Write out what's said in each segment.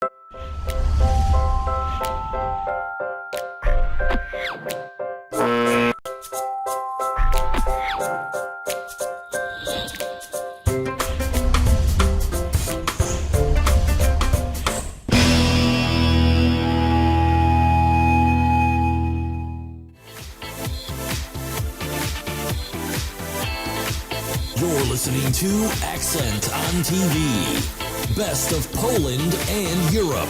You're listening to Accent on TV. Best of Poland and Europe.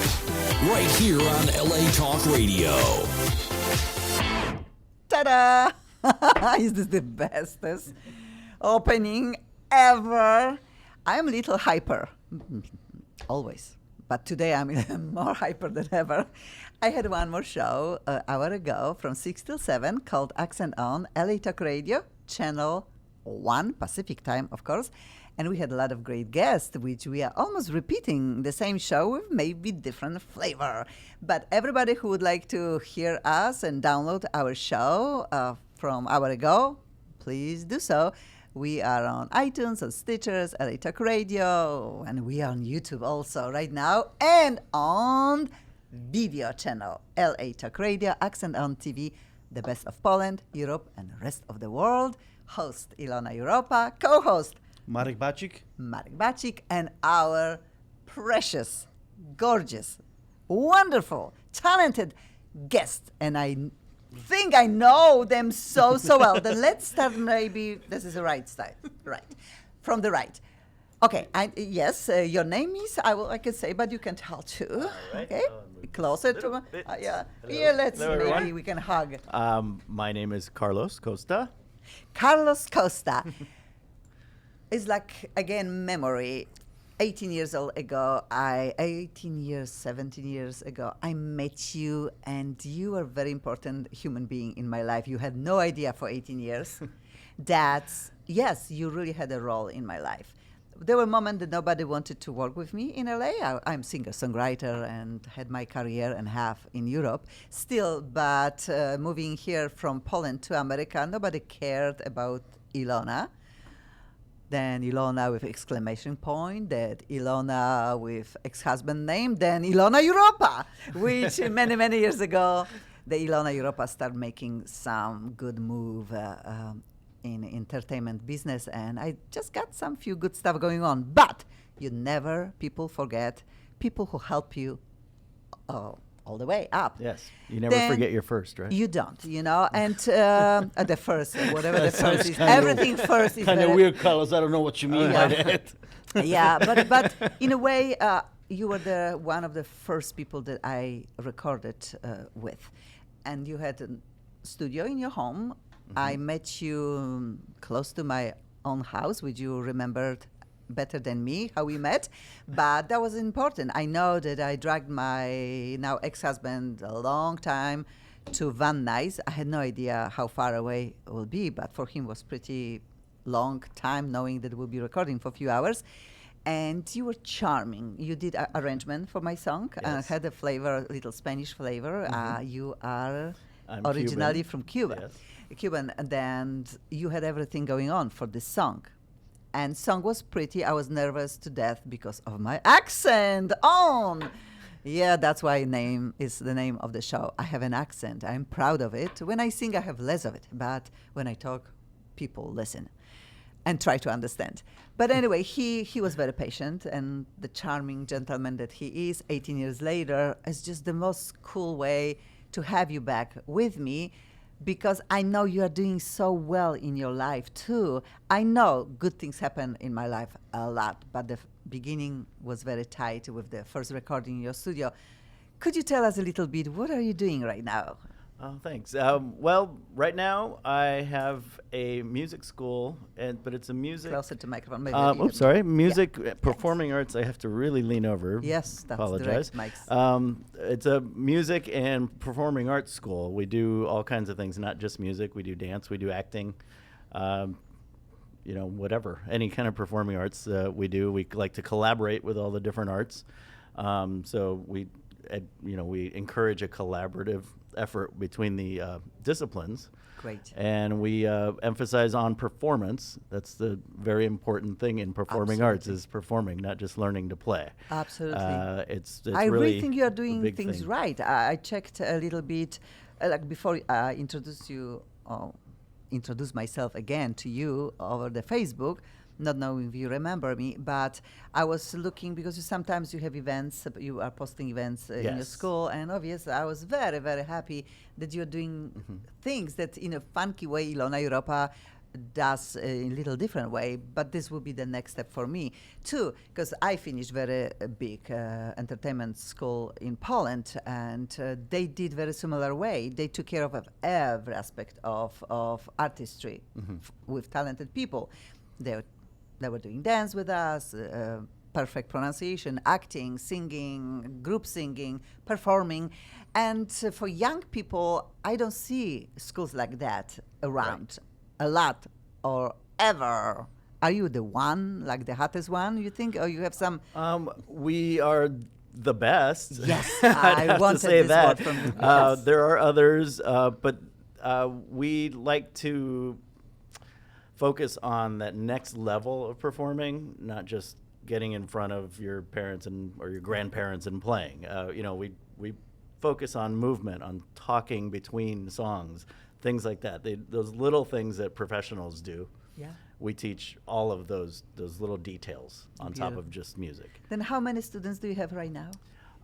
Right here on LA Talk Radio. Ta-da! Is this the bestest opening ever? I'm a little hyper. Always. But today I'm more hyper than ever. I had one more show an hour ago from 6 till 7 called Accent On, LA Talk Radio, channel 1 Pacific time, of course. And we had a lot of great guests, which we are almost repeating the same show with maybe different flavor. But everybody who would like to hear us and download our show from hour ago, please do so. We are on iTunes, on Stitchers, LA Talk Radio, and we are on YouTube also right now, and on video channel, LA Talk Radio, Accent On TV, the best of Poland, Europe, and the rest of the world. Host Ilona Europa, co-host Marek Bacik. Marek Bacik, and our precious, gorgeous, wonderful, talented guest. And I think I know them so well. Then let's start maybe, this is the right style, right, from the right. Okay, yes, your name is, I can say, but you can tell too. Right. Okay, closer to, yeah, let's, Hello, maybe everyone. we can hug. My name is Carlos Costa. Carlos Costa. It's like, again, memory. 18 years ago, 17 years ago, I met you, and you were a very important human being in my life. You had no idea for 18 years that, yes, you really had a role in my life. There were moments that nobody wanted to work with me in LA. I'm singer-songwriter and had my career and half in Europe still, but moving here from Poland to America, nobody cared about Ilona. Then Ilona with exclamation point, that Ilona with ex-husband name, then Ilona Europa, which many years ago, the Ilona Europa started making some good move in entertainment business, and I just got some few good stuff going on. But people forget people who help you all the way up. Yes, you never forget your first, right? You don't, and the first, whatever the first is, everything first is Kind of better. weird, Carlos. I don't know what you mean by that. Yeah, but in a way, you were one of the first people that I recorded with, and you had a studio in your home. Mm-hmm. I met you close to my own house, which you remembered better than me how we met, but that was important. I know that I dragged my now ex-husband a long time to Van Nuys. I had no idea how far away it will be, but for him it was pretty long time knowing that we'll be recording for a few hours. And you were charming. You did arrangement for my song. Yes. Had a flavor, little Spanish flavor. Mm-hmm. You are I'm originally Cuban. from Cuba. Yes. Cuban, and then you had everything going on for this song. And song was pretty. I was nervous to death because of my accent. Yeah, that's why name is the name of the show. I have an accent. I'm proud of it. When I sing, I have less of it. But when I talk, people listen and try to understand. But anyway, he was very patient, and the charming gentleman that he is, 18 years later, is just the most cool way to have you back with me, because I know you are doing so well in your life too. I know good things happen in my life a lot, but the beginning was very tight with the first recording in your studio. Could you tell us a little bit, what are you doing right now? Oh, thanks. Well, right now I have a music school, but it's a music. Closer to microphone, maybe. Oops, sorry. Music, Yeah. performing arts. I have to really lean over. Yes, that's Apologize. the right mics. It's a music and performing arts school. We do all kinds of things, not just music. We do dance. We do acting. Whatever, any kind of performing arts we do. We like to collaborate with all the different arts. So we we encourage a collaborative effort between the disciplines. Great. And we emphasize on performance. That's the very important thing in performing arts is performing, not just learning to play. Absolutely. It's I really think you are a doing big things thing. right. I checked a little bit, like before I introduce myself again to you over the Facebook, not knowing if you remember me, but I was looking because sometimes you have events, you are posting events in your Yes. school, and obviously I was very, very happy that you're doing things that in a funky way Ilona Europa does in a little different way, but this will be the next step for me too, because I finished very big entertainment school in Poland, and they did very similar way. They took care of every aspect of artistry with talented people. They were doing dance with us, perfect pronunciation, acting, singing, group singing, performing. And for young people, I don't see schools like that around a lot or ever. Are you the one, like the hottest one, you think? Or you have some... We are the best. Yes, I'd I have to wanted say this that. word from you. Yes. There are others, but we like to focus on that next level of performing, not just getting in front of your parents or your grandparents and playing. We focus on movement, on talking between songs, things like that. Those little things that professionals do. Yeah. We teach all of those little details on top Beautiful. of just music. Then how many students do you have right now?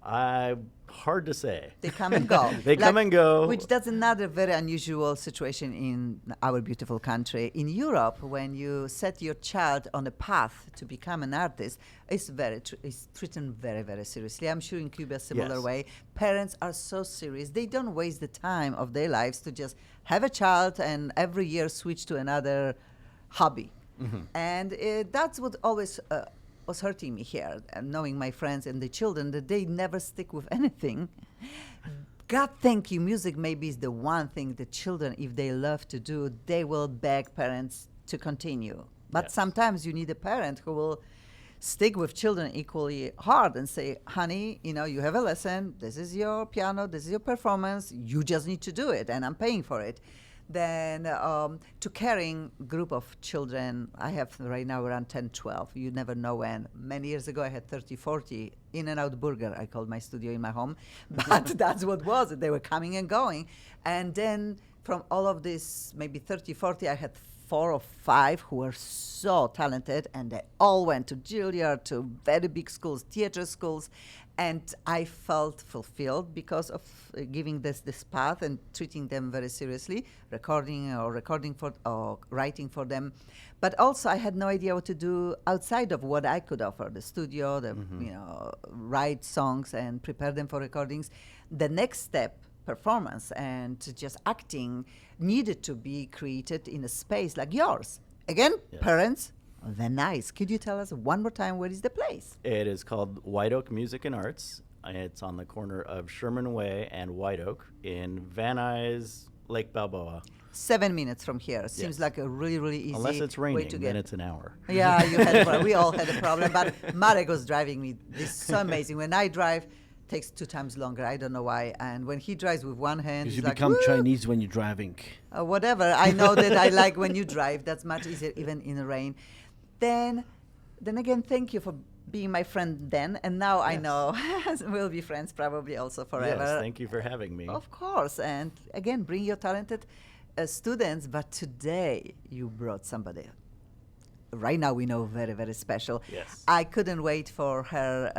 Hard to say. They come and go. They come and go. Which that's another very unusual situation in our beautiful country. In Europe, when you set your child on a path to become an artist, it's treated very, very seriously. I'm sure in Cuba, similar Yes. way. Parents are so serious. They don't waste the time of their lives to just have a child and every year switch to another hobby. And that's what always... was hurting me here, and knowing my friends and the children that they never stick with anything. God thank you, music maybe is the one thing the children, if they love to do, they will beg parents to continue. But Yes. sometimes you need a parent who will stick with children equally hard and say, honey, you have a lesson, this is your piano, this is your performance, you just need to do it, and I'm paying for it. Then to caring group of children, I have right now around 10, 12. You never know when. Many years ago, I had 30, 40. In-N-Out Burger, I called my studio in my home. But that's what was it. They were coming and going. And then from all of this, maybe 30, 40, I had 4 or 5 who were so talented. And they all went to Juilliard, to very big schools, theater schools. And I felt fulfilled because of giving this path and treating them very seriously, recording for or writing for them. But also I had no idea what to do outside of what I could offer, the studio, write songs and prepare them for recordings. The next step, performance and just acting, needed to be created in a space like yours. Again, Yes. parents, very nice. Could you tell us one more time where is the place? It is called White Oak Music and Arts. It's on the corner of Sherman Way and White Oak in Van Nuys, Lake Balboa. 7 minutes from here. Seems Yes. like a really, really easy Unless it's way to raining, get. then it's an hour. Yeah, we all had a problem. But Marek was driving me. This is so amazing. When I drive, takes 2 times longer. I don't know why. And when he drives with one hand, Because he's you like, become "Woo!" Chinese when you're driving. Whatever. I know that I like when you drive. That's much easier, even in the rain. Then again, thank you for being my friend then. And now I Yes. know we'll be friends probably also forever. Yes, thank you for having me. Of course. And again, bring your talented students. But today you brought somebody. Right now we know very, very special. Yes. I couldn't wait for her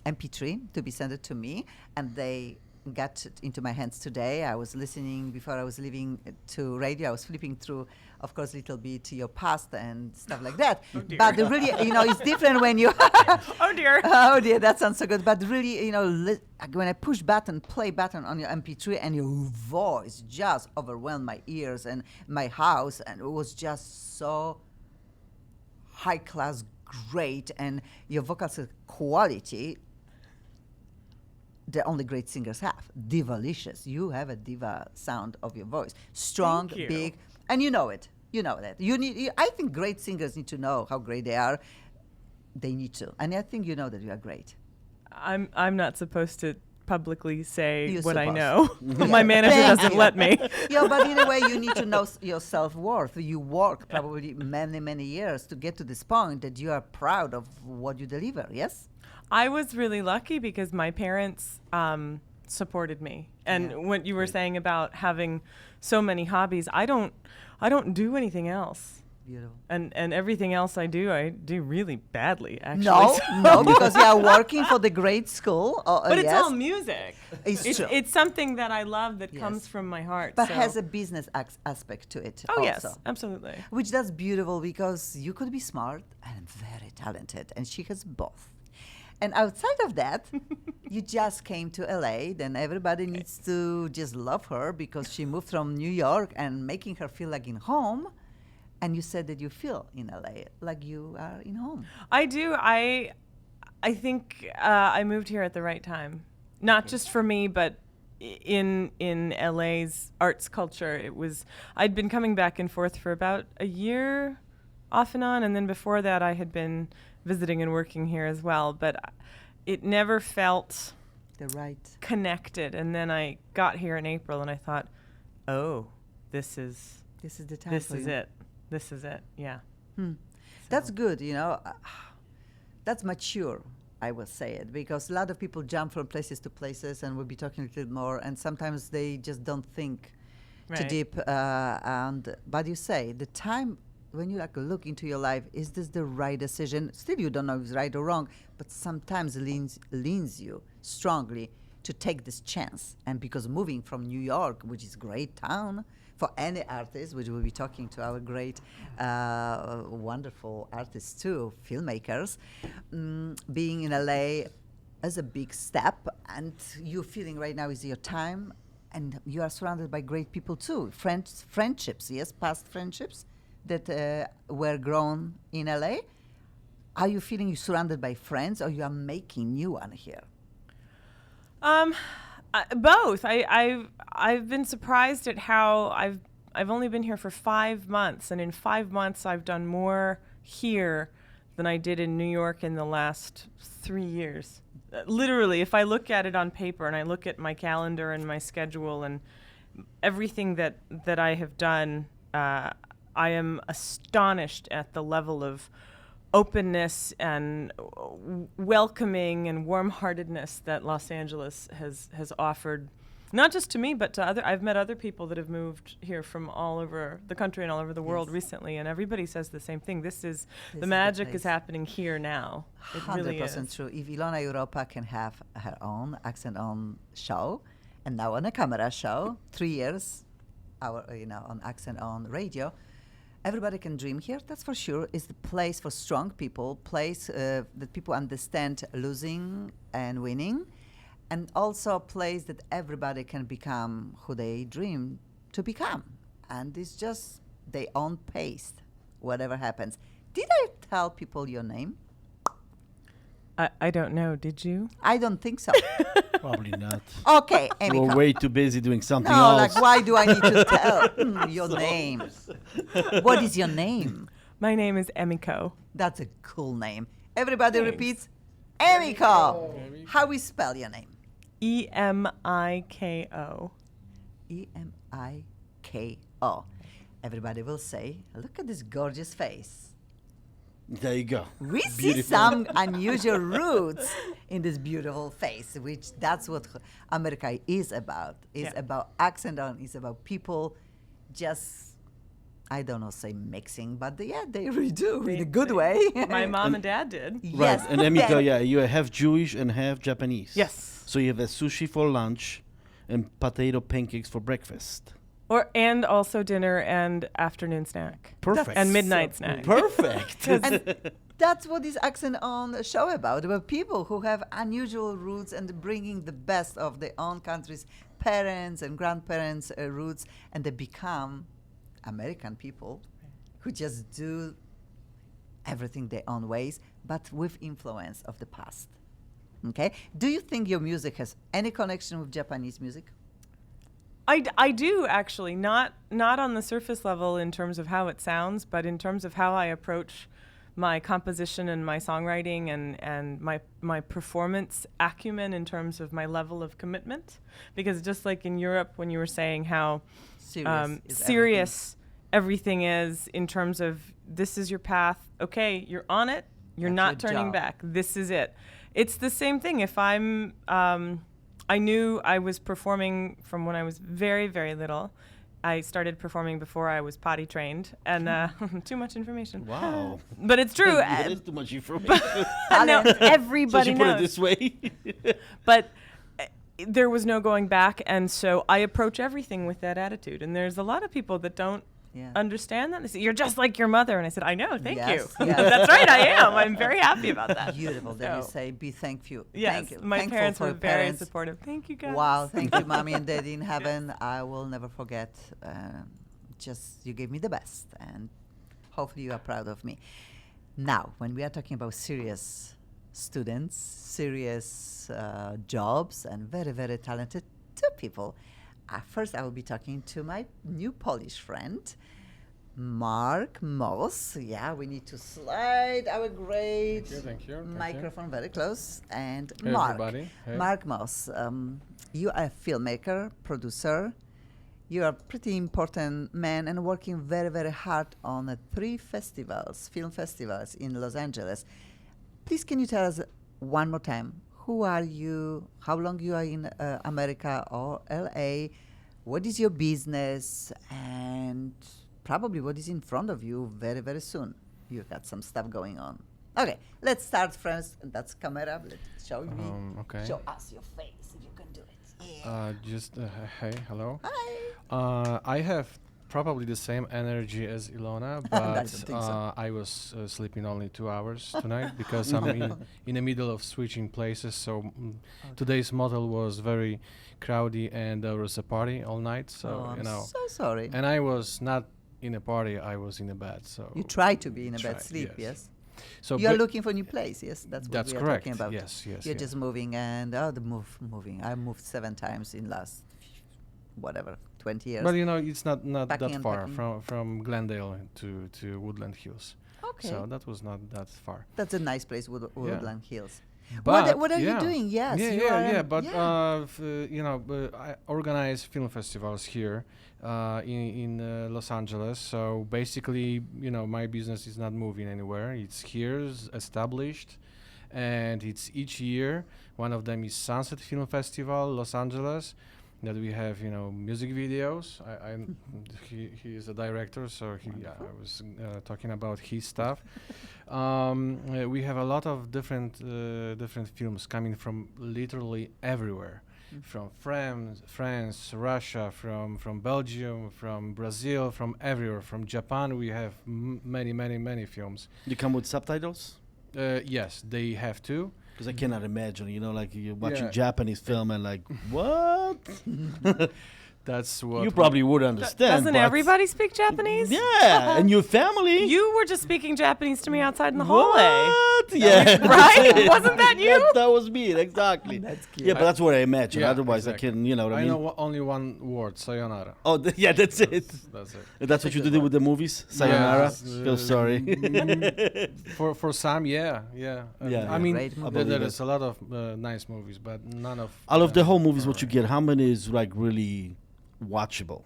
MP3 to be sent to me. And they got it into my hands today. I was listening before I was leaving to radio. I was flipping through, of course, a little bit to your past and stuff like that. But really, it's different when you... Oh dear. Oh dear, that sounds so good. But really, when I push play button on your MP3 and your voice just overwhelmed my ears and my house, and it was just so high class, great, and your vocal quality, the only great singers have. Divalicious. You have a diva sound of your voice. Strong, Thank you. big, and you know it. You know that. I think great singers need to know how great they are. They need to. And I think you know that you are great. I'm not supposed to publicly say You're what I supposed know. My manager Thank doesn't you. let me. Yeah, but in a way, you need to know your self-worth. You work probably many, many years to get to this point that you are proud of what you deliver, yes? I was really lucky because my parents supported me. And Yeah. what you were saying about having so many hobbies, I don't do anything else. Beautiful. And everything else I do really badly, actually. No, So- no, because you are working for the great school. But it's yes, all music. It's true. It's something that I love that Yes. comes from my heart. but so- has a business aspect to it Oh, also. yes, absolutely. Which that's beautiful because you could be smart and very talented, and she has both. And outside of that, you just came to LA, then everybody needs to just love her because she moved from New York and making her feel like in home. And you said that you feel in LA like you are in home. I do. I think I moved here at the right time. Not just for me, but in LA's arts culture. I'd been coming back and forth for about a year off and on, and then before that I had been visiting and working here as well, but it never felt The right. connected. And then I got here in April and I thought, "Oh, this is the time for you. it. This is it." Yeah. That's good, that's mature, I will say it, because a lot of people jump from places to places, and we'll be talking a little more, and sometimes they just don't think too Right. deep. But you say the time when you look into your life, is this the right decision? Still, you don't know if it's right or wrong, but sometimes leans you strongly to take this chance. And because moving from New York, which is a great town for any artist, which we'll be talking to our great, wonderful artists too, filmmakers, being in LA is a big step, and you feeling right now is your time, and you are surrounded by great people too, friendships, yes, past friendships that were grown in LA. Are you feeling you're surrounded by friends, or you are making new one here? Both. I've been surprised at how I've only been here for 5 months, and in 5 months I've done more here than I did in New York in the last 3 years. Literally, if I look at it on paper and I look at my calendar and my schedule and everything that I have done, I am astonished at the level of openness and welcoming and warm-heartedness that Los Angeles has offered, not just to me, but to I've met other people that have moved here from all over the country and all over the world Yes. recently, and everybody says the same thing. This is The the magic is place. happening here now. It really 100% is. true. If Ilona Europa can have her own accent on show, and now on a camera show, 3 years, on accent on radio, everybody can dream here. That's for sure. It's the place for strong people, place that people understand losing and winning, and also a place that everybody can become who they dream to become. And it's just their own pace, whatever happens. Did I tell people your name? I don't know. Did you? I don't think so. Probably not. Okay, We're Emiko. way too busy doing something No, else. like, why do I need to tell your name? What is your name? My name is Emiko. That's a cool name. Everybody Thanks. repeats, Emiko. How we spell your name? EMIKO. Emiko. Everybody will say, look at this gorgeous face. There you go. We see Beautiful. some unusual roots in this beautiful face, which that's what America is about. It's Yeah. about accent on, it's about people just, I don't know, say mixing, but they really do in a good way. My mom and dad did. Yes. Right. And Emiko, then- yeah, you're half Jewish and half Japanese. Yes. So you have a sushi for lunch and potato pancakes for breakfast. And also dinner and afternoon snack. Perfect. And midnight so snack. Perfect. And that's what this accent on show about people who have unusual roots and bringing the best of their own country's parents and grandparents' roots, and they become American people who just do everything their own ways, but with influence of the past. Okay? Do you think your music has any connection with Japanese music? I do actually, not on the surface level in terms of how it sounds, but in terms of how I approach my composition and my songwriting and my performance acumen in terms of my level of commitment. Because just like in Europe, when you were saying how serious everything is in terms of this is your path, okay, you're on it, you're That's not your turning job. back, this is it. It's the same thing. If I knew I was performing from when I was very, very little. I started performing before I was potty trained, and too much information. Wow. But it's true. That is too much information. No, So everybody she put it knows. this way. But there was no going back, and so I approach everything with that attitude. And there's a lot of people that don't Yeah. understand that. They say, "You're just like your mother," and I said, "I know, thank Yes, you." yes. That's right, I am. I'm very happy about that. Beautiful that you So, say be thankful. Yes, Thank you. my Thankful parents for were your very parents. supportive. Thank you, guys. Wow, thank you, mommy and daddy in heaven. I will never forget. Just you gave me the best, and hopefully you are proud of me. Now, when we are talking about serious students, serious jobs, and very, very talented two people, first I will be talking to my new Polish friend, Mark Moss. Yeah, we need to slide our great Thank you. microphone very close. And Hey, Mark, everybody. Hey. Mark Moss, you are a filmmaker, producer. You are a pretty important man and working very, very hard on 3 festivals, film festivals in Los Angeles. Please, can you tell us one more time, who are you, how long you are in America or LA, what is your business, and probably what is in front of you very, very soon. You got some stuff going on. Okay, let's start first. That's camera. Let's show me. Okay. Show us your face if you can do it. Yeah. Hey, hello. Hi. I have probably the same energy as Ilona, I but don't think so. I was sleeping only 2 hours tonight because I'm in the middle of switching places. So today's model was very crowdy and there was a party all night. So I'm you know, so sorry. and I was not in a party. I was in a bed. So You try to be in a bed Try, sleep, yes. yes? So You are ba- looking for a new place, yes? That's what That's we are correct. talking about. Yes, yes, You're yeah. just moving and moving. I moved 7 times in last whatever 20 years. But you know, it's not Packing that and far packing. from Glendale to Woodland Hills. Okay. So that was not that far. That's a nice place, Woodland Hills. But What are you yeah. doing? Yes. Yeah, you are yeah, yeah. an- But yeah. you know, I organize film festivals here in Los Angeles. So basically, you know, my business is not moving anywhere. It's here, established, and it's each year. One of them is Sunset Film Festival, Los Angeles. That we have, you know, music videos. He is a director, so I was talking about his stuff. We have a lot of different films coming from literally everywhere, from France, Russia, from Belgium, from Brazil, from everywhere. From Japan, we have many films. You come with subtitles? Yes, they have to. Because I cannot imagine, you know, like you're watching Yeah. Japanese film and like, what? That's what You probably would understand. Doesn't but- everybody speak Japanese? Yeah, and your family. You were just speaking Japanese to me outside in the hallway. What? Yeah. Right? Wasn't that you? That was me, exactly. That's cute. Yeah, but that's what I imagine. Yeah, Otherwise, exactly. I can, you know what I I mean? know only one word, sayonara. Oh, yeah, that's it. That's it. That's what you do with the movies? Sayonara? Yes, Feel sorry. For some, yeah. Yeah. I mean, Great movie. there believe is a lot of nice movies, but none of Out of the whole movies, what are you get, how many is like really watchable?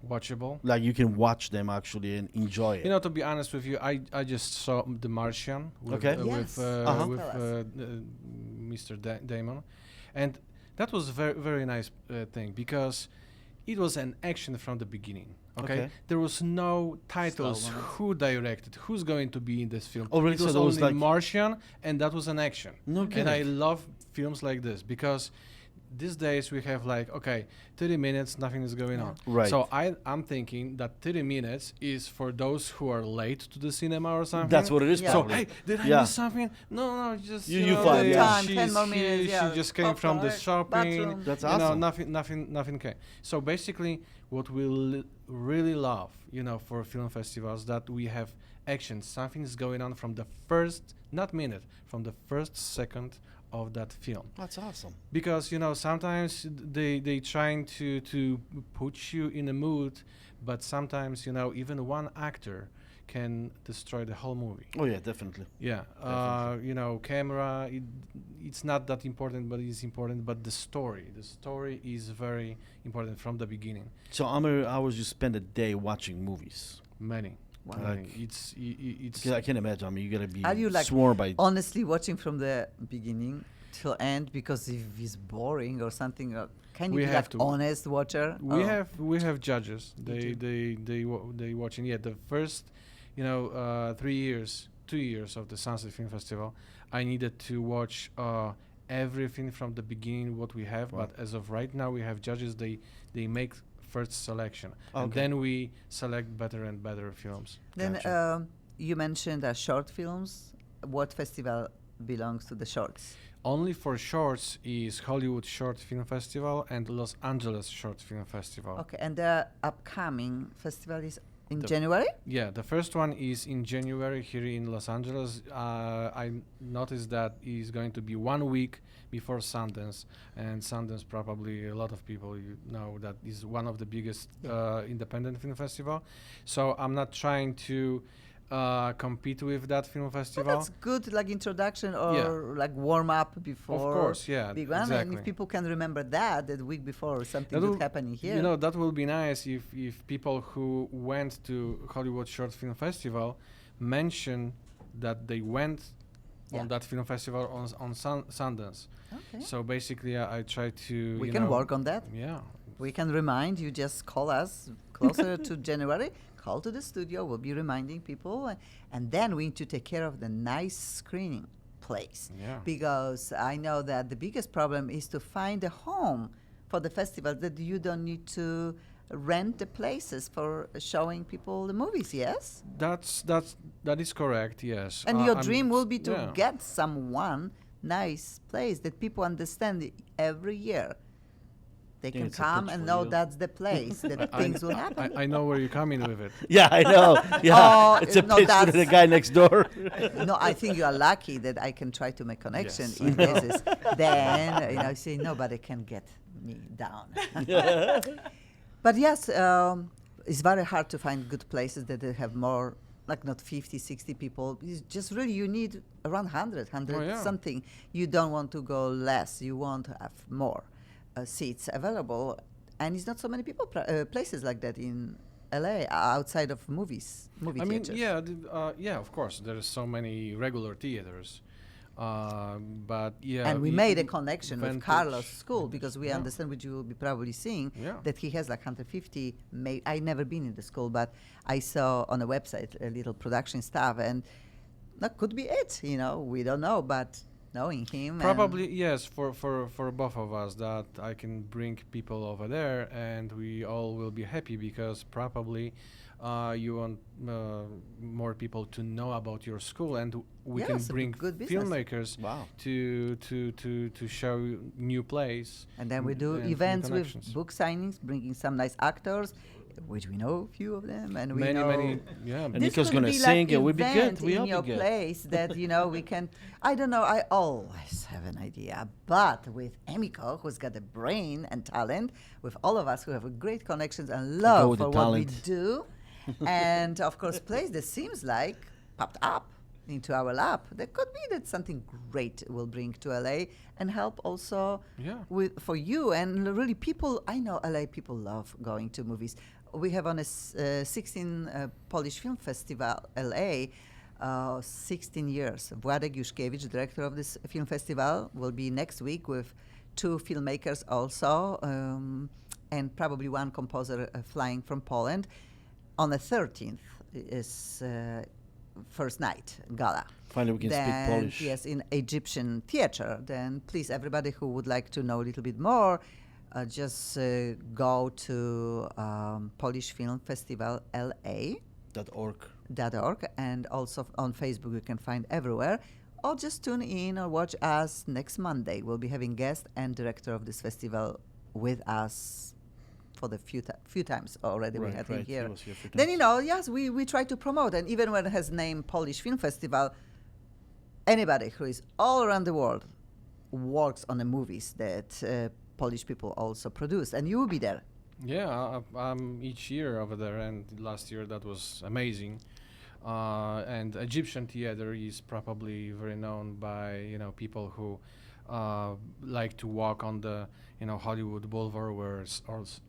watchable. Like you can watch them actually and enjoy it. You know, to be honest with you, I just saw The Martian with, Okay. Yes. Uh-huh. with Tell us. Mr. Damon, and that was a very nice thing because it was an action from the beginning. Okay, Okay. there was no titles, Slow moments. who directed, who's going to be in this film. Oh, really? It So was there was only like- Martian, and that was an action. No And I kidding. love films like this because these days we have like, okay, 30 minutes, nothing is going on. Right. So I'm thinking that 30 minutes is for those who are late to the cinema or something. That's what it is, Yeah. So, probably. hey, did I Yeah. miss something? No, just You fine, they- yeah. Time, 10 more she- minutes, She yeah. just came from the Popcorn, shopping. bathroom. That's you know, awesome. nothing came. So basically, what we really love, you know, for film festivals, that we have action. Something is going on from the first, not minute, from the first second of that film. That's awesome. Because you know sometimes they trying to put you in a mood, but sometimes you know even one actor can destroy the whole movie. Oh yeah, definitely. Yeah, camera. It's not that important, but it's important. But the story is very important from the beginning. So how many hours you spend a day watching movies? Many. Wow. Many. Like- It's 'Cause I can imagine. I mean, you gotta be Are you like sworn by. honestly watching from the beginning till end? Because if it's boring or something, can you We be have like to. honest watcher? we Oh. have judges. You They watching. Yeah, the first 2 years of the Sunset Film Festival, I needed to watch everything from the beginning what we have. Wow. But as of right now, we have judges. They make first selection, and Okay. then we select better and better films. Then Gotcha. you mentioned short films. What festival belongs to the shorts? Only for shorts is Hollywood Short Film Festival and Los Angeles Short Film Festival. Okay, and the upcoming festival is in The- January? Yeah, the first one is in January here in Los Angeles. I noticed that is going to be 1 week before Sundance, and Sundance probably a lot of people know that is one of the biggest independent film festival. So I'm not trying to compete with that film Well, festival. that's good, like introduction or Yeah. like warm up before. Of course, yeah, Big one, and exactly. if people can remember that the week before something That good will- happening here. You know, that will be nice if people who went to Hollywood Short Film Festival mention that they went Yeah. on that film festival on Sundance. Okay. So basically, I try to. We you can know, work on that. Yeah. We can remind you. Just call us closer to January. Call to the studio. We'll be reminding people, and then we need to take care of the nice screening place. Yeah. Because I know that the biggest problem is to find a home for the festival that you don't need to rent the places for showing people the movies. Yes. That is correct. Yes. And your I'm- dream will be to yeah. get someone nice place that people understand every year. They Think can it's a come pitch and for know you. that's the place that things will happen. I know where you're coming with it. Yeah, I know. Yeah, Oh, it's a no, pitch to the that's- guy next door. No, I think you are lucky that I can try to make connection. Yes. If this is, then say nobody can get me down. But yes, it's very hard to find good places that they have more, like not 50, 60 people. It's just really you need around 100 Oh, yeah. something. You don't want to go less. You want to have more seats available, and it's not so many people places like that in LA outside of movie I mean, theaters. yeah, of course. There are so many regular theaters, but yeah. And we made a connection with vintage- Carlos School because we Yeah. understand, which you will be probably seeing, Yeah. that he has like 150. I never been in the school, but I saw on the website a little production stuff, and that could be it. We don't know, but knowing him, Probably yes, for both of us, that I can bring people over there and we all will be happy, because probably you want more people to know about your school, and we can Yes, a bring good business. filmmakers Wow. to show new plays. and then we do and new events with connections. book signings, bringing some nice actors, which we know a few of them, and we many know yeah. And this Nico's could gonna be sing, like it would be good. event We in all be your good. place that we can. I don't know. I always have an idea, but with Emiko, who's got the brain and talent, with all of us who have a great connections and love with for the what we talent. do, and of course, place that seems like popped up into our lap. There could be that something great will bring to LA and help also Yeah. for you and really people. I know LA people love going to movies. We have on a 16 Polish Film Festival LA 16 years. Władek Juszkiewicz, director of this film festival, will be next week with 2 filmmakers also, and probably 1 composer flying from Poland. On the 13th is first night gala. Finally, we can speak Then, Polish. yes, in Egyptian theater. Then please, everybody who would like to know a little bit more, just go to Polish Film Festival LA.org, .org. and also on Facebook you can find everywhere. Or just tune in or watch us next Monday. We'll be having guest and director of this festival with us for the few times already we had him He here. was here a few Then times. yes, we try to promote, and even when it has name Polish Film Festival, anybody who is all around the world works on the movies that Polish people also produce, and you will be there. Yeah, I'm each year over there, and last year that was amazing. And Egyptian theater is probably very known by people who like to walk on the Hollywood Boulevard where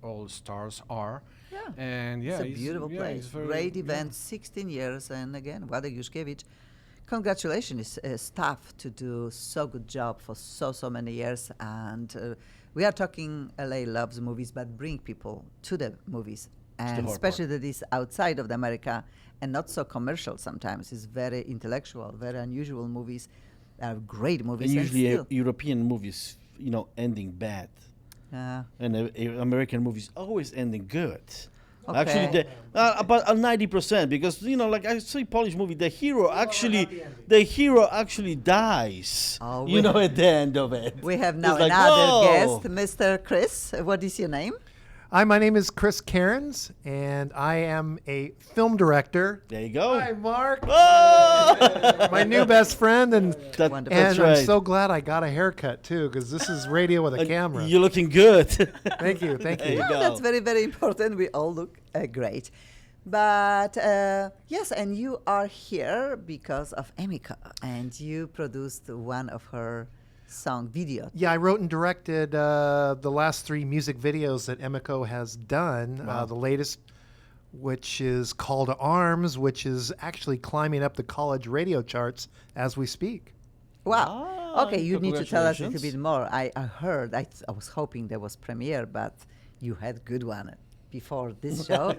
all stars are. Yeah. And It's a beautiful place. it's very- Great yeah. event, 16 years. And again, Władek Juszkiewicz, congratulations, staff, to do so good job for so many years. And we are talking LA loves movies, but bring people to the movies. And hard especially that is outside of the America and not so commercial sometimes. It's very intellectual, very unusual movies. Are great movies. And and usually still, European movies, ending bad, and American movies always ending good. Actually, Okay. about 90%, because like I say, Polish movie, the hero actually dies. Oh, At the end of it. we have now It's like, another whoa. guest, Mr. Chris. What is your name? Hi, my name is Chris Cairns, and I am a film director. There you go. Hi, Mark, Oh! my new best friend, and Wonderful. That's and right. I'm so glad I got a haircut too, because this is radio with a camera. You're looking good. Thank you, thank There you. you Yeah, go. that's very, very important. We all look great. But yes, and you are here because of Emiko, and you produced one of her song video. Yeah, I wrote and directed the last 3 music videos that Emiko has done. The latest, which is Call to Arms, which is actually climbing up the college radio charts as we speak. Wow. Ah, Okay, you need to tell us a little congratulations. bit more. I heard, I was hoping there was premiere, but you had good one before this show.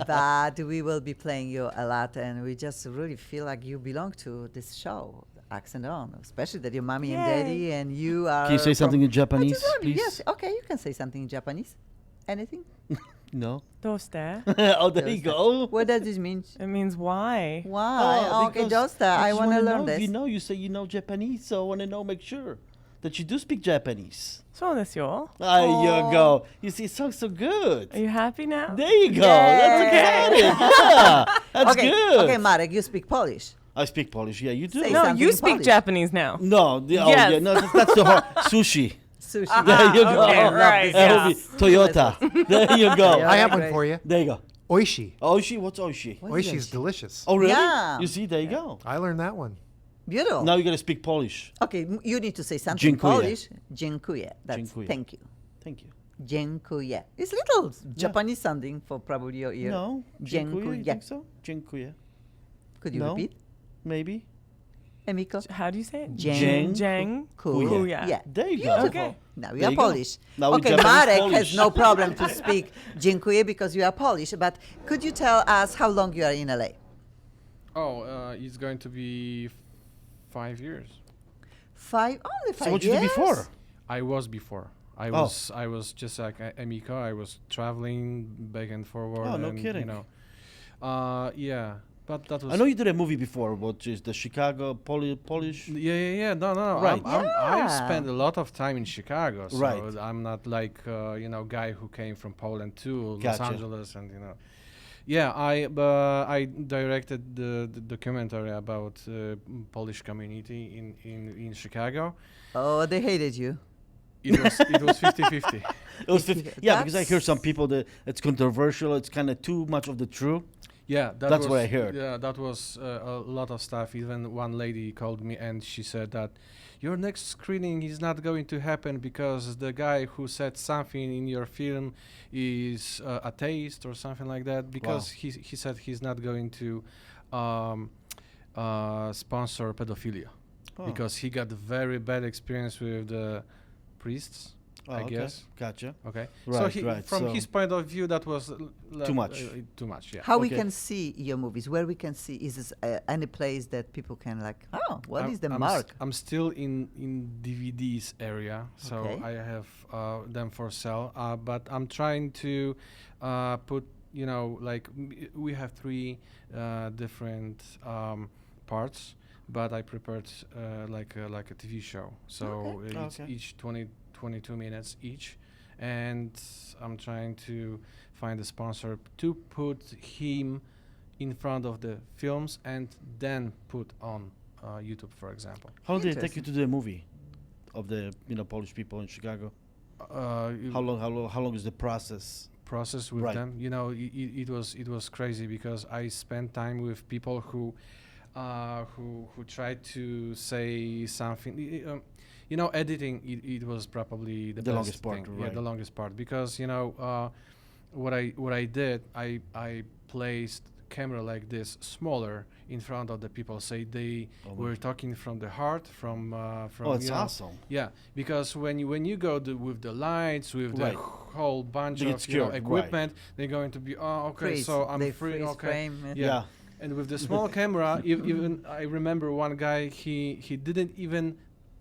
But we will be playing you a lot, and we just really feel like you belong to this show, Accent On, especially that your mommy and Yay. daddy and you are. Can you say something in Japanese, Just one, please? Yes, okay, you can say something in Japanese. Anything? No. Dosta. Oh, there you go. What does this mean? It means why. Why? Oh, Okay, because Dosta, I just want to wanna learn know. this. You say you know Japanese, so I want to make sure that you do speak Japanese. So this y'all. There you go. You see, it sounds so good. Are you happy now? There you go. That's Yay. exciting. Yeah, that's okay, good. okay, Marek, you speak Polish. I speak Polish. Yeah, you do. Say No, something you in speak Polish. Japanese now. No, oh Yes. yeah, no, that's the hard sushi. Sushi. There you go. okay, I love right, this. That yeah. would be Toyota. There you go. Yeah. I have one great. for you. There you go. Oishi. Oishi, what's oishi? What is Oishi is oishi? delicious. Oh, really? Yeah. You see, there you go. I learned that one. Beautiful. Now you gotta speak Polish. Okay, you need to say something in Dziękuję. Polish. Dziękuję. That's Dziękuję. thank you. Thank you. Dziękuję. It's little Japanese sounding for probably your ear. No. Dziękuję. You Dziękuję. think so? Dziękuję. Could you No. repeat? Maybe. How do you say it? Dziękuję. Jang. Kuya. Yeah. There you go. Beautiful. Okay. Now There you are you go. Polish. Now we Okay, Japanese Marek Polish. has no problem to speak dziękuję because you are Polish. But could you tell us how long you are in LA? It's going to be 5 years. Only 5 So what you did years? before? I was before. I Oh. was just like Emiko. I was traveling back and forward. Oh, no and, kidding. Yeah, but that was. I know you did a movie before, which is the Chicago Polish. Yeah. No. Right. I Yeah. spent a lot of time in Chicago, so Right. I'm not like guy who came from Poland to Los Gotcha. Angeles, and Yeah, I directed the documentary about Polish community in Chicago. Oh, they hated you. It was 50-50. It was 50, yeah, because I hear some That's- people that it's controversial. It's kind of too much of the truth. Yeah, That's was, what I heard. Yeah, that was a lot of stuff. Even one lady called me and she said that your next screening is not going to happen because the guy who said something in your film is atheist or something like that. Because he said he's not going to sponsor pedophilia Oh. because he got a very bad experience with the priests. Oh, I okay. guess. Gotcha. Okay. Right, so right, from so- his point of view, that was Too much. Too much. Yeah. How we Okay. can see your movies? Where we can see? Is this any place that people can like? Oh, what is the I'm mark? I'm still in DVDs area, so Okay. I have them for sale. But I'm trying to put, we have 3 different parts, but I prepared like a TV show. So it's Okay. each 22 minutes each, and I'm trying to find a sponsor to put him in front of the films and then put on YouTube, for example. How long did it take you to do a movie of the Polish people in Chicago? How long is the process? process with Right. them. You know, it was crazy because I spent time with people who tried to say something. You know, editing it was probably the best longest part, thing. Yeah, right. the longest part, because you know what I did, I placed camera like this smaller in front of the people, say they were talking from the heart, from Oh, it's you know, awesome. yeah, because when you go with the lights, with the Right. whole bunch They of get you know, scared, right. equipment, they're going to be okay. Freeze. So I'm They free. freeze Okay, frame, yeah. yeah. And with the small camera, even I remember one guy. He didn't even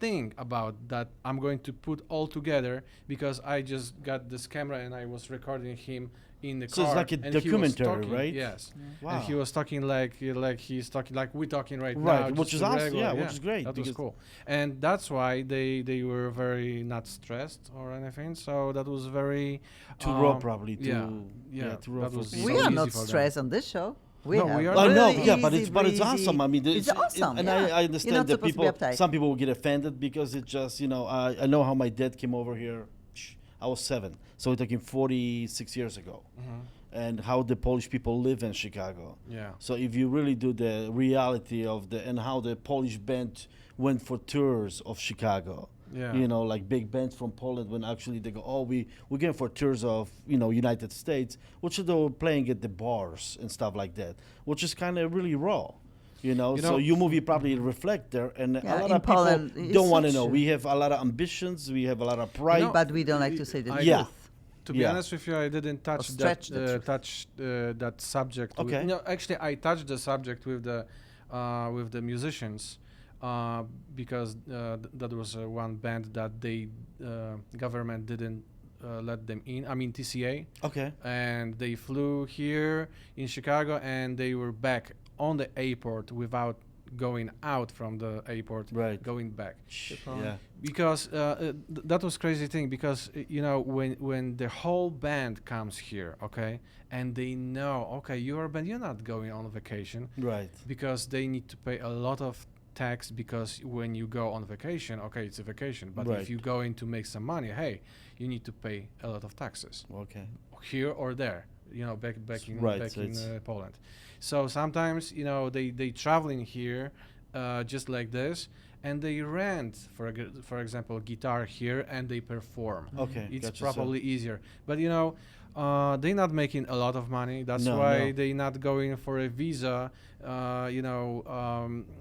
think about that. I'm going to put all together because I just got this camera and I was recording him in the So car. it's like a and he was documentary, talking, right? Yes. Wow. And he was talking like he's talking like we're talking right Right, now. which just is a awesome, regular- yeah, which is great, That was because- cool. And that's why they were very not stressed or anything. So that was very Too raw, probably. Too, yeah, too raw that for was people. so We are easy not for them. stressed on this show. We No, have we are I not. know, really yeah, but easy it's breezy. awesome. I mean, it's awesome. and yeah. I You're understand not that supposed to be people, uptight. some people will get offended because it just, you know, I know how my dad came over here. I was 7, so we're talking 46 years ago, and how the Polish people live in Chicago. Yeah. So if you really do the reality of and how the Polish band went for tours of Chicago. Yeah. You know, like big bands from Poland, when actually they go, oh, we're going for tours of, you know, United States, which they were playing at the bars and stuff like that, which is kind of really raw. You know, You so know- your movie probably reflect there, and Yeah, a lot in of people Poland, it's don't want to so know. true. We have a lot of ambitions, we have a lot of pride. know, But we don't like to say the I- truth. Yeah. To be Yeah. honest with you, I didn't touch stretch the truth. that subject. Okay. No, actually, I touched the subject with the musicians because that was one band that they government didn't let them in. I mean TCA, Okay. and they flew here in Chicago, and they were back on the airport without going out from the airport, Right. going back. Yeah. Because that was crazy thing, because you know, when the whole band comes here, okay, and they know, okay, you're a band, you're not going on vacation, Right. because they need to pay a lot of tax, because when you go on vacation, okay, it's a vacation, but Right. if you go in to make some money, hey, you need to pay a lot of taxes Okay. here or there, you know, back in Right, back so in it's- Poland. So sometimes, you know, they traveling here just like this, and they rent, for example, guitar here, and they perform. Okay, It's gotcha, so- probably easier, but you know, they're not making a lot of money. That's No, why no. they're not going for a visa. You know,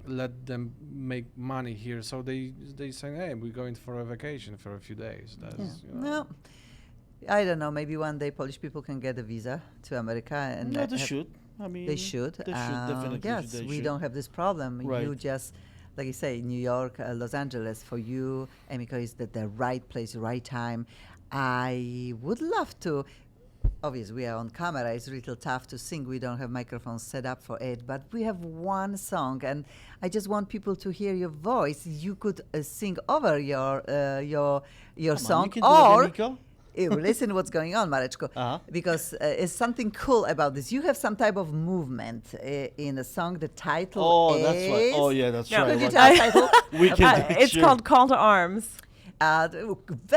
let them make money here. So they say, hey, we're going for a vacation for a few days. That's, Yeah. you know, No, I don't know. Maybe one day Polish people can get a visa to America, and No, they have- should. I mean, They should. They should definitely. Yes, they we should. don't have this problem. You Right. just, like you say, New York, Los Angeles. For you, Emiko is the right place, right time. I would love to. Obviously, we are on camera. It's a little tough to sing. We don't have microphones set up for it. But we have one song, and I just want people to hear your voice. You could sing over your Come on, song, you can do or it, Emiko. listen what's going on, Mareczko, Uh-huh. because it's something cool about this. You have some type of movement in a song. The title Oh, is... that's right. Oh, yeah, that's Yeah. right. Could you What- tell the title? We can do it, It's sure. called Call to Arms.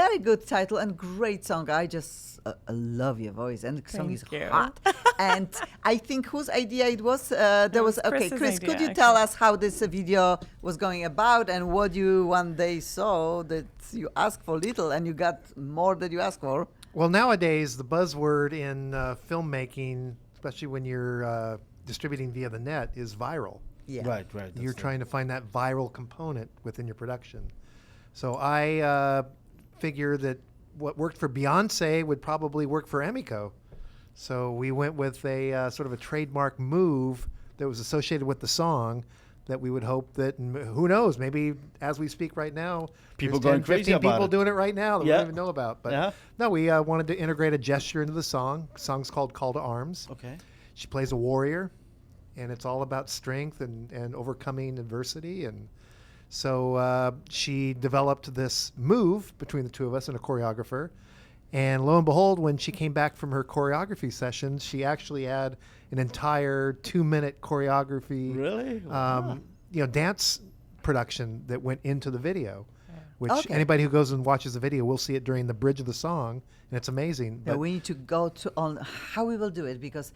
Very good title and great song. I just love your voice, and the song is Thank you. hot. And I think whose idea it was? There was okay. Chris's Chris, idea, could you tell actually. us how this video was going about, and what you one day saw that you asked for little and you got more than you asked for? Well, nowadays, the buzzword in filmmaking, especially when you're distributing via the net, is viral. Yeah. Right, right. You're that's trying to find that viral component within your production. So I figure that what worked for Beyonce would probably work for Emiko. So we went with a sort of a trademark move that was associated with the song that we would hope that, and who knows, maybe as we speak right now, People there's 10, going crazy 15 about people it. doing it right now that we Yeah. don't even know about. But Yeah. no, we wanted to integrate a gesture into the song. The song's called Call to Arms. Okay. She plays a warrior, and it's all about strength and overcoming adversity. And so she developed this move between the two of us and a choreographer. And lo and behold, when she came back from her choreography sessions, she actually had an entire 2-minute choreography, Really? dance production that went into the video, which Okay. anybody who goes and watches the video will see it during the bridge of the song, and it's amazing. Yeah, But we need to go to on how we will do it because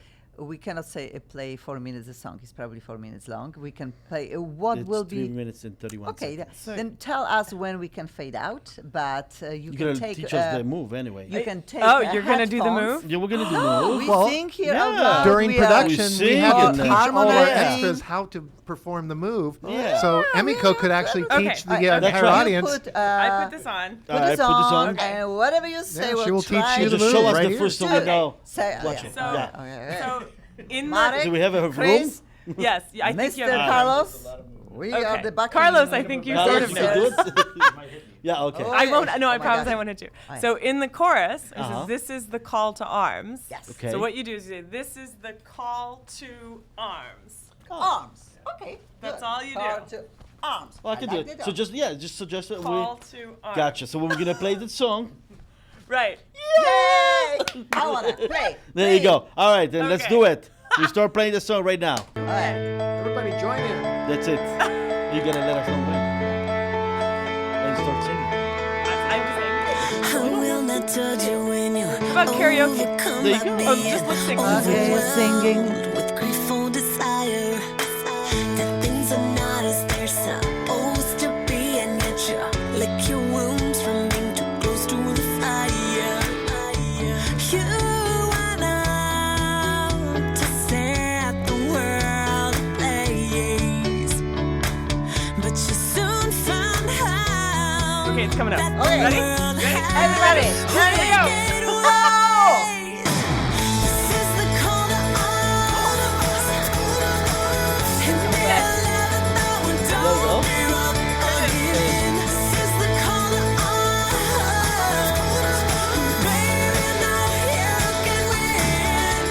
we cannot say play 4 minutes. The song is probably 4 minutes long. We can play what It's will 3 be. minutes and 31 Okay, seconds. then tell us when we can fade out. But you You're can going to take. teach us the move anyway. You can take. Oh, you're gonna do the headphones. move? Yeah, we're going to do Oh, move. we Well, sing here yeah. out loud. during We are- production, we sing had to and teach all our harmonizing. extras how to perform the move. Yeah. So Emiko could actually Okay. teach the Okay. That's entire right. audience. I put this on. Put All right, this put this on, on. and whatever you say, Yeah, we'll she will teach try you to the Just move show us right the here. first so do we it. know. Say, Watch yeah. it. So, Yeah. Okay. so in Marek, Do we have a room? Chris, yes, I think Mr. you have Carlos, we are Okay. the back. Carlos, I think you Carlos, said you it. can do it? Yeah, okay. Oh, I won't. yes. No, I Oh my promise God. I wanted to. yeah. So in the chorus, it Uh-huh. says, "This is the call to arms." Yes. Okay. So what you do is you say, "This is the call to arms." Arms. Okay. That's good. all you Call do. to arms. Well, I can do like it. the So dog. just suggest that Call we. to arms. Gotcha. So when we're going to play the song, Right. Yay! I wanna play. there you go. All right, then let's Okay. do it. We start playing the song right now. All right. Everybody join in. That's it. You're going to let us know when. And start singing. I'm saying. I will not judge you when you about karaoke? overcome There you by go. being Oh, just lip sync. Okay, we're singing. overwhelmed with grief or desire. That things are not as they're supposed to be, and yet you lick your wounds from being too close to the fire. You went out to set the world ablaze, but you soon found out. Okay, it's coming up. Okay. Ready? Everybody, Here we go. This is the call to arms. And we are living now and don't give up again. This is the call to arms. Baby, now you can win.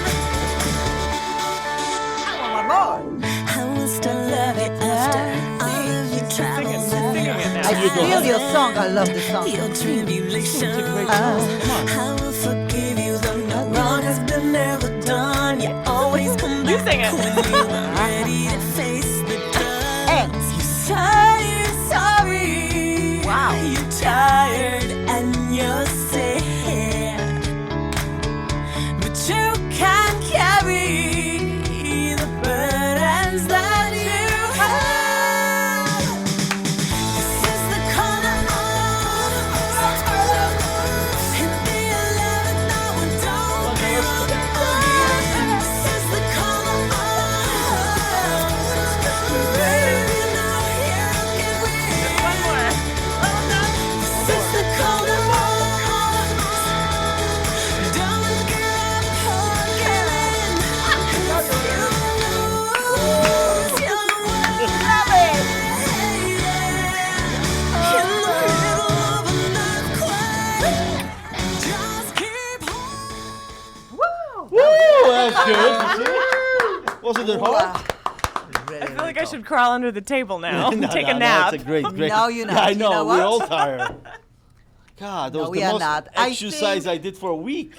I will still love you after all of your troubles and Singing it now. I feel your song. I love the song. your tribulations. I will forgive you though no wrong has been ever done. You always come back You sing it. when you are ready to face the dust. And You say you're sorry. Wow. You're tired and you're sad, but you can't carry the burdens that you have. This is the call to arms. And be alive now and don't give up again. This is the call to arms. Baby, now you can win. One more. This is the call to arms. Don't give up again. Woo! That's good. Wasn't it hard? I feel like I should crawl under the table now. No, Take no, a no, nap. That's a great. No, you're Yeah, not. I You know. know We're what? all tired. God, that No, was we the are most not. I exercise think- I did for a week.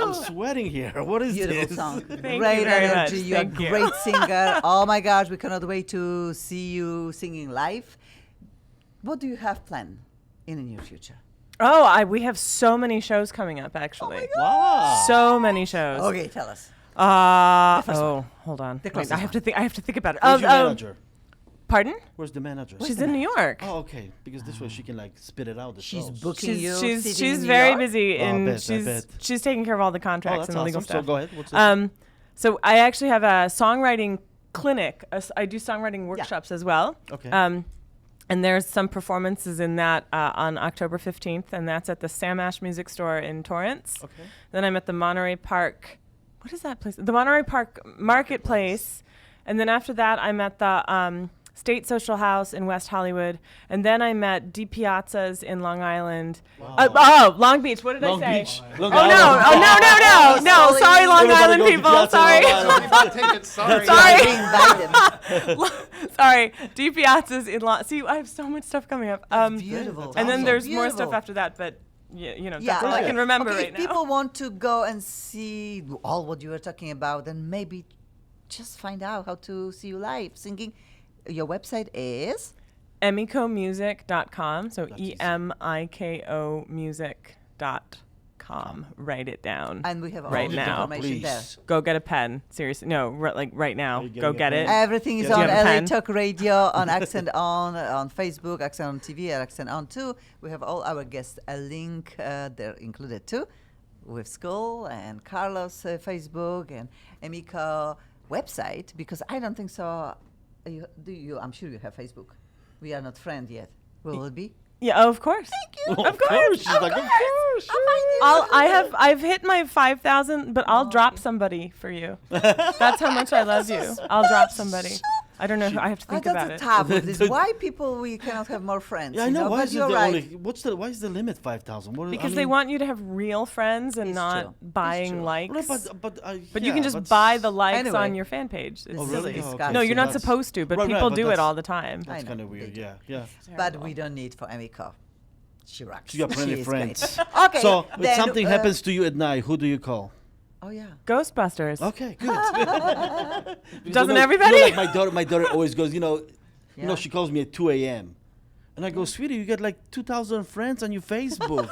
I'm sweating here. What is Beautiful this? song. Thank great you very much. energy. You're a Thank you. great singer. Oh my gosh, we cannot wait to see you singing live. What do you have planned in the near future? Oh, we have so many shows coming up, actually. Wow. So many shows. Okay, tell us. Hold on. The Wait, closest I have to think. I have to think about it. Where's your manager? Pardon? Where's the manager? She's in New York. Oh, okay. Because this way she can like spit it out. The She's shows. booking you. She's sitting in New very York? busy, Oh, I and bet, I bet. she's taking care of all the Oh, contracts that's and the legal awesome. So stuff. go ahead. What's this? So I actually have a songwriting clinic. I do songwriting workshops as well. Okay. And there's some performances in that on October 15th, and that's at the Sam Ash Music Store in Torrance. Okay. Then I'm at the Monterey Park. What is that place? The Monterey Park Marketplace. And then after that, I'm at the State Social House in West Hollywood. And then I'm at D Piazza's in Long Island. Long Beach. What did Long I say? Beach. Long Oh, Island. no. Oh, no. Sorry, Long Everybody Island go to people. Piazza, Sorry. Long Island. Take it. Sorry. Sorry. We invite them. Sorry. D Piazza's in See, I have so much stuff coming up. Beautiful. And then Awesome. there's more stuff Beautiful. after that, but you know, Yeah, that's all I can remember okay, right if now. people want to go and see all what you were talking about, then maybe just find out how to see you live singing. Your website is emikomusic.com. So EMIKO music.com. Write it down. And we have all Right the now. information there. Please. Go get a pen. Seriously. No, like right now. you Go getting a get pen? it. Everything is Yeah. on Do you have a LA pen? Talk Radio, on Accent on Facebook, Accent on TV, and Accent on too. We have all our guests a link there included too, with Skull and Carlos Facebook and Emiko website, because I don't think so. Do you? I'm sure you have Facebook. We are not friends yet. Will it be? Yeah, of course. Thank you. Of course. She's like, of course. I've hit my 5,000, but I'll drop somebody for you. That's how much I love you. I'll drop somebody. I don't know. I have to think about That's it. the top of this. Why people we cannot have more friends? Yeah, I you know. Why But is it you're the right. only? Why is the limit 5,000? Because they want you to have real friends and It's not true. It's buying true. likes. But you yeah, can just but buy the likes Anyway. on your fan page. It's Oh, silly. really? Oh, okay. No, So you're not that's- supposed to, but Right, people but do it that's- all the time. That's I kind know, of weird. they Yeah, yeah. But we don't need for Emiko. She rocks. You got plenty She of is friends. great. Okay. So if then, something happens to you at night, who do you call? Oh yeah. Ghostbusters. Okay, good. Because, Doesn't everybody? like my daughter always goes, you Yeah. know, she calls me at 2 a.m. And I go, sweetie, you got like 2,000 friends on your Facebook.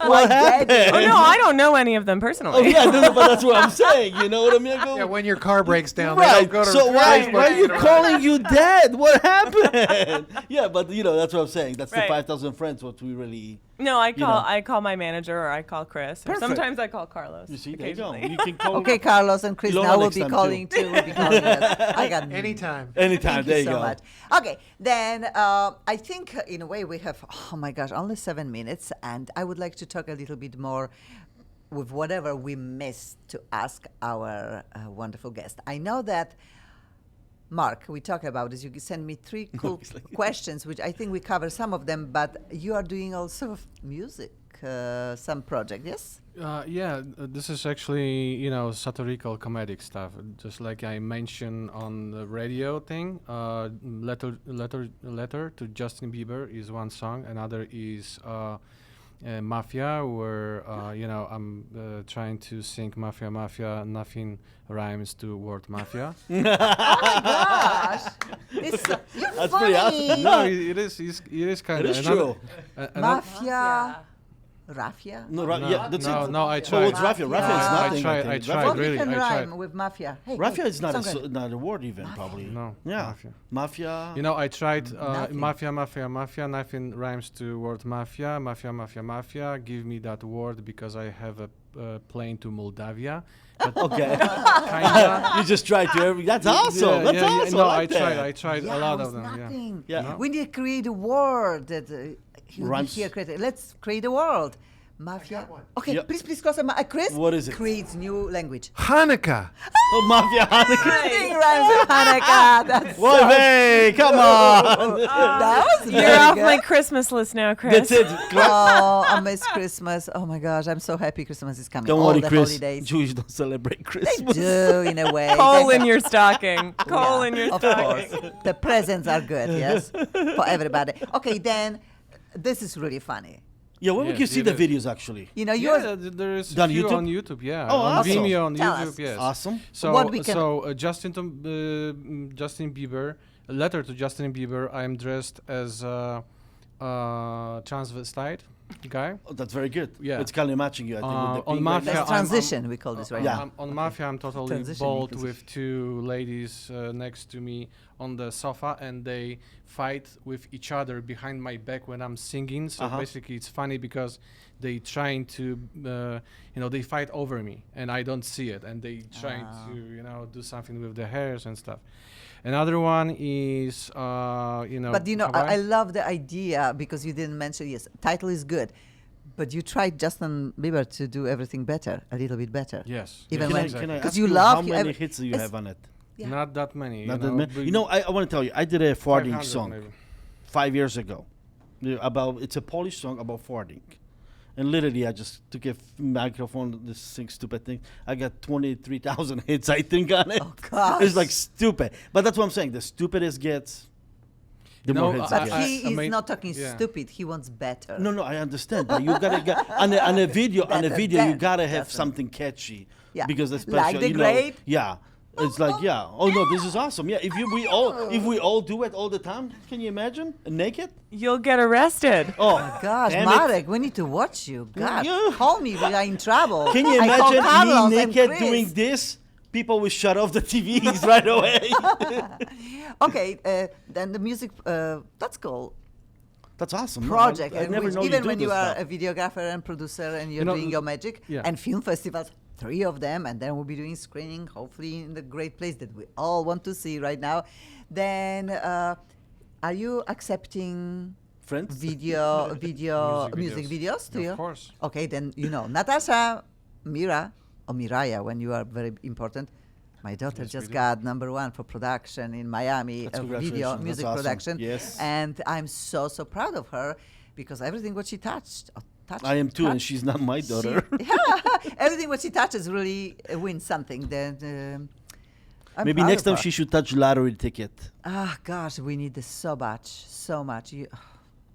What happened? Oh no, I don't know any of them personally. Oh yeah, no, but that's what I'm saying. You know what I mean? I go, Yeah, when your car breaks down, they right. don't go to So why Facebook are you either. calling you dead? What happened? Yeah, but that's what I'm saying. That's Right. the 5,000 friends. What we really. No, I You call know. I call my manager or I call Chris. Or Perfect. sometimes I call Carlos. You see, there you go. occasionally. You can call. Okay, Carlos and Chris Ilona now will next be time, too. calling too. Will be calling us. I got Anytime. Anytime. Thank there you you so go. much. Okay, then I think in a way we have, oh my gosh, only 7 minutes, and I would like to talk a little bit more with whatever we missed to ask our wonderful guest. I know that, Mark, we talk about this. You send me 3 cool He's like- questions, which I think we cover some of them, but you are doing also music, some project, yes? This is actually, satirical comedic stuff. Just like I mentioned on the radio thing, letter to Justin Bieber is one song. Another is Mafia, where, I'm trying to sing Mafia, Mafia, nothing rhymes to word Mafia. Gosh, it's so, you're That's funny. pretty awesome. No, it is kind It of is true. Mafia. Raffia? No, yeah, that's no, it. no, I So tried. it's Raffia. Raffia is I nothing. tried, think. I tried, Raffia- What really, we can I tried. rhyme with mafia? Hey, Raffia hey, is not it's okay. not a word even probably. No, Yeah. Mafia. Mafia. I tried Nothing. Mafia, Mafia, Mafia. Nothing rhymes to word Mafia. Mafia, Mafia, Mafia. Give me that word because I have a plane to Moldavia. But Okay. kinda. You just tried to. That's awesome. That's awesome. No, like that. I tried Yeah, a lot it of was them. nothing. Yeah. No? We need to create a word that Rhymes. here create. Let's create a world. Mafia. Okay, Yep. please close the Chris. What is it? Creates new language. Hanukkah. Oh, Mafia Hanukkah. Everything rhymes with Hanukkah. That's Well, hey, come on. that was You're very off good. my Christmas list now, Chris. That's it. Oh, I miss Christmas. Oh my gosh, I'm so happy Christmas is coming. Don't All worry, the Chris. holidays. Jews don't celebrate They Christmas. do in a way. Coal They- in your stocking. Coal Yeah, in your of stocking. course. The presents are good, yes, for everybody. Okay, then this is really funny. Yeah, where we Yes, can see it the is. videos actually. You know, yours. Yeah, there is Done a few YouTube? on YouTube. Yeah, Oh, on awesome. Vimeo on Tell YouTube. us. Yes. Awesome. So, What we can- Justin Bieber, a letter to Justin Bieber. I am dressed as a transvestite guy. Oh, that's very good. Yeah. It's kind of matching you, I think. On with the pink Mafia, right That's now. I'm- transition, we call this right Yeah. now. On Mafia, I'm totally Transition bald because with 2 ladies next to me on the sofa, and they fight with each other behind my back when I'm singing. So basically, it's funny because they trying to, they fight over me, and I don't see it, and they trying to, do something with the hairs and stuff. Another one is, But you know, Hawaii. I love the idea because you didn't mention, yes, title is good. But you tried Justin Bieber to do everything better, a little bit better. Yes. Even Can when- I, can I 'cause ask you you love- how many every- hits do you it's- have on it? Yeah. Not that many. Not you that know, many. but You know, I want to tell you, I did a farting 500 song maybe. 5 years ago. It's a Polish song about farting. And literally, I just took a microphone, this sing stupid thing. I got 23,000 hits, I think, on it. Oh, gosh. It's like stupid. But that's what I'm saying. The stupidest gets, the more hits But it he gets. is mean, not talking yeah. stupid. He wants better. No, I understand. But you gotta get on a video. On a Better video, you than gotta have Justin. something catchy. Yeah. Because Like especially The you Great? know, yeah. It's like, yeah. Oh no, this is awesome. Yeah, if we all do it all the time, can you imagine? Naked? You'll get arrested. Oh, Gosh, damn it. Marek, we need to watch you. God, Yeah. call me. We are in trouble. Can you I call imagine Carlos me and naked Chris. doing this? People will shut off the TVs right away. Okay, then the music. That's cool. That's awesome. No, Project. I and never which- know even do when this you are stuff. a videographer and producer and you're know, doing your magic yeah. and film festivals, 3 of them, and then we'll be doing screening, hopefully in the great place that we all want to see right now. Then, are you accepting Friends? music videos to Of you? course. Okay, then Natasha, Mira, or Miraya, when you are very important. My daughter Yes, we just do. got #1 for production in Miami, That's video congratulations. That's music awesome. production. Yes. And I'm so proud of her because everything what she touched. I am too, and she's not my daughter. Everything what she touches really wins something. Then I'm Maybe proud next of time her. she should touch lottery ticket. Ah, gosh, we need this so much.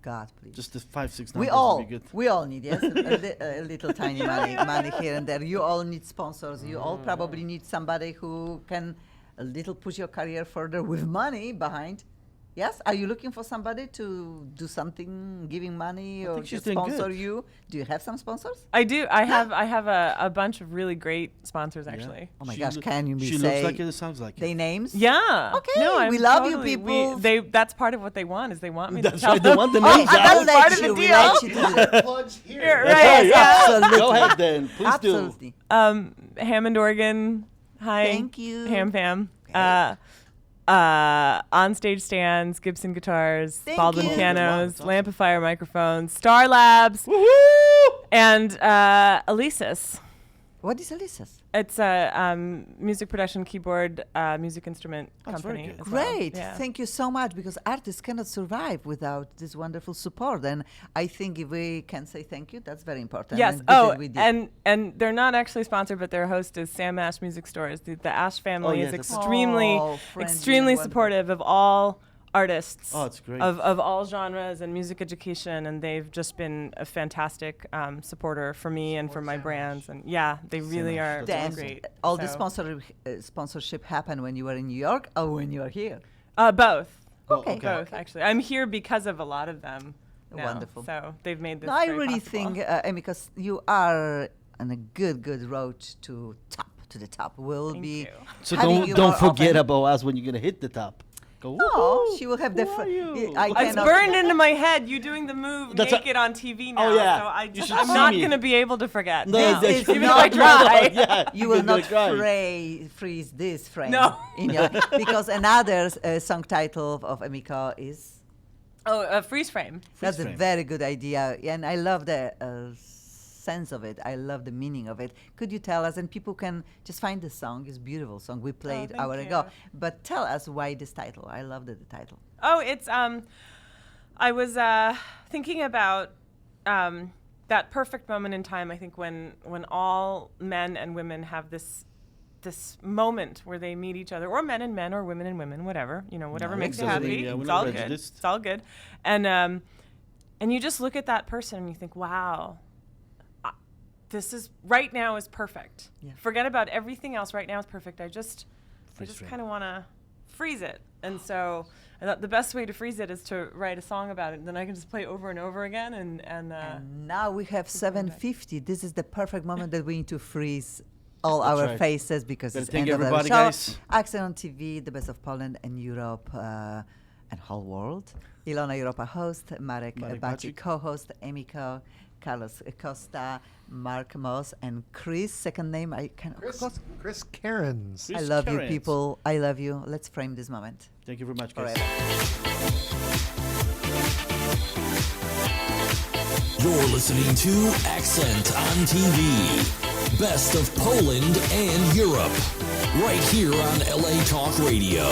God, please. Just the 5-6 numbers we would be good. all need yes a little tiny money here and there. You all need sponsors. You all probably need somebody who can a little push your career further with money behind. Yes, are you looking for somebody to do something, giving money or think she's to doing sponsor good. you? Do you have some sponsors? I do. I have a bunch of really great sponsors actually. Oh my She gosh, loo- can you She say looks like it, sounds like their it. names? Yeah. Okay, No, we I'm love you totally- people. That's part of what they want is they want me That's to tell right, they them. want the Oh, names I out. will Part let of the you. We deal. let you do that. Plugs here. Yeah, That's right, right, yeah. Absolutely. Go ahead then. Please Absolutely. Hammond Organ. Hi. Thank you. Ham Fam. Okay. On-stage stands, Gibson guitars, Thank Baldwin you. pianos, Wow, that's Lampifier microphones, Star Labs, do. Woohoo! and Alesis. What is Alyssa's? It's a music production keyboard music instrument That's very company. good. as well. Great. Yeah. Thank you so much because artists cannot survive without this wonderful support. And I think if we can say thank you, that's very important. Yes. And this Oh, is we did. and they're not actually sponsored, but their host is Sam Ash Music Stores. The Ash family yeah, is that's- extremely, Oh, friendly extremely and wonderful. supportive of all artists. Oh, it's great. Of all genres and music education, and they've just been a fantastic supporter for me and for my brands. And yeah, they really are Then great. all the So- sponsorship happened when you were in New York or when you are here. Both. Oh, Okay. Both, actually. I'm here because of a lot of them. Now, Wonderful. So they've made this. No, I very really possible. think, because you are on a good road to the top. We'll Thank be you. So having you don't more forget often. about us when you're gonna hit the top. Go. No, "Woohoo, she will have the. who are you?" I It's cannot- burned into my head. You doing the move That's a- naked on TV now. Oh, yeah. So You should I'm see not me. going to be able to forget. No, now. This is Even if not I try. Yeah, You will you're not gonna cry. freeze this frame. No. In your, because another song title of Emiko is. Oh, a freeze frame. That's a frame. very good idea, and I love the sense of it. I love the meaning of it. Could you tell us? And people can just find the song. It's a beautiful song. We played thank hour ago. you. But tell us why this title. I love the title. Oh, it's I was thinking about that perfect moment in time. I think when all men and women have this moment where they meet each other, or men and men, or women and women, whatever whatever No, makes you absolutely. happy. Yeah, we're It's not all good. prejudiced. It's all good. And you just look at that person and you think, wow. This is right now is perfect. Yeah. Forget about everything else. Right now is perfect. I just Freeze frame. kind of want to freeze it. And so I thought the best way to freeze it is to write a song about it. And then I can just play over and over again. And Now we have 7:50. This is the perfect moment that we need to freeze all our right. faces because Better it's thank end of the everybody, show. guys. Accent on TV, the best of Poland and Europe and whole world. Ilona Europa host, Marek Marek Bacik Bacik. co-host, Emiko, Carlos Costa, Mark Moss, and Chris. Second name I can. Chris Cairns. I Chris love you, Carrens. people. I love you. Let's frame this moment. Thank you very much, guys. Forever. You're listening to Accent on TV. Best of Poland and Europe. Right here on LA Talk Radio.